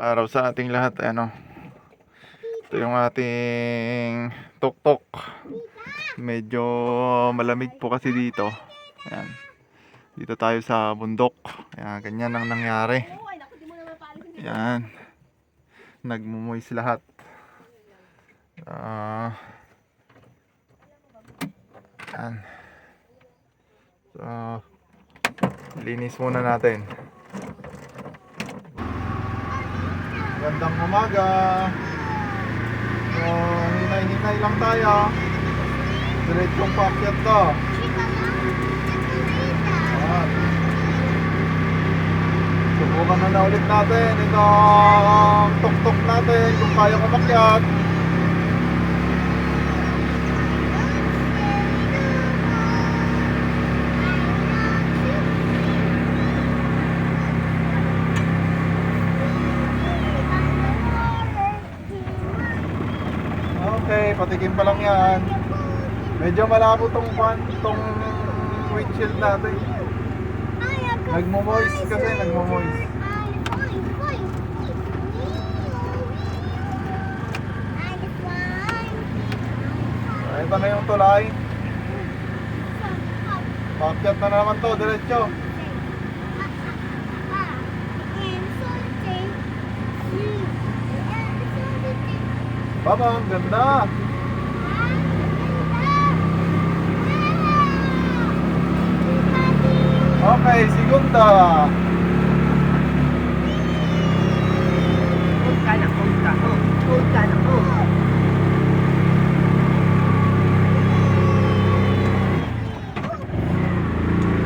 Araw sa ating lahat. Ano, ito yung ating tuktok. Medyo malamig po kasi dito. Ayan. Dito tayo sa bundok. Ayan, ganyan ang nangyari. Ayan. Nagmumoist lahat. Ayan. So, linis muna natin. Magandang umaga. So, hinay-hinay lang tayo. Diretsong paakyat to. Ayan. Subukan na ulit natin itong tuktok natin kung kaya umakyat. Okay, patikim pa lang yan. Medyo malabo tong windshield natin. Nagmo-moist kasi, nagmo-moist. Ito na yung tulay. Paakyat na naman to, diretso. Baba, ang ganda. Okay, segunda.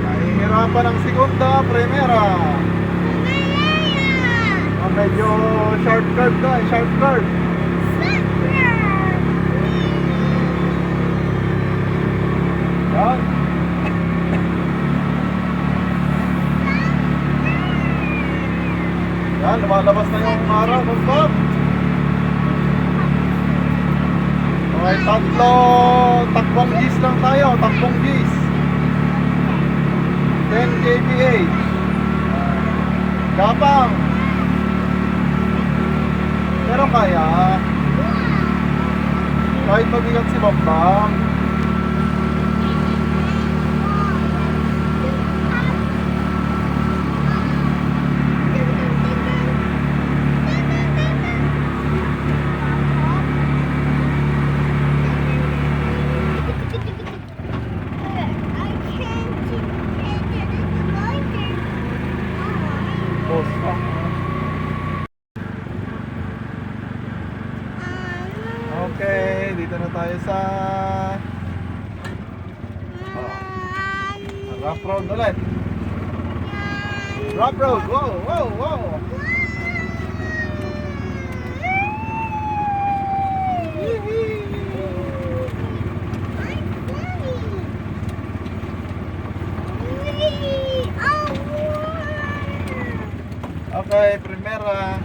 Nahihirapan ang segunda, primera. Medyo sharp curve na, sharp curve. Yan. Yan, lumalabas na yung araw, bumba. Okay, takbong gis lang tayo, takbong gis. 10 kph. Gapang. Pero kaya, kahit mabigat si Bambang. Okay, dito na tayo sa rough road ulit. Rough road, wow, wow, wow. Okay, primera.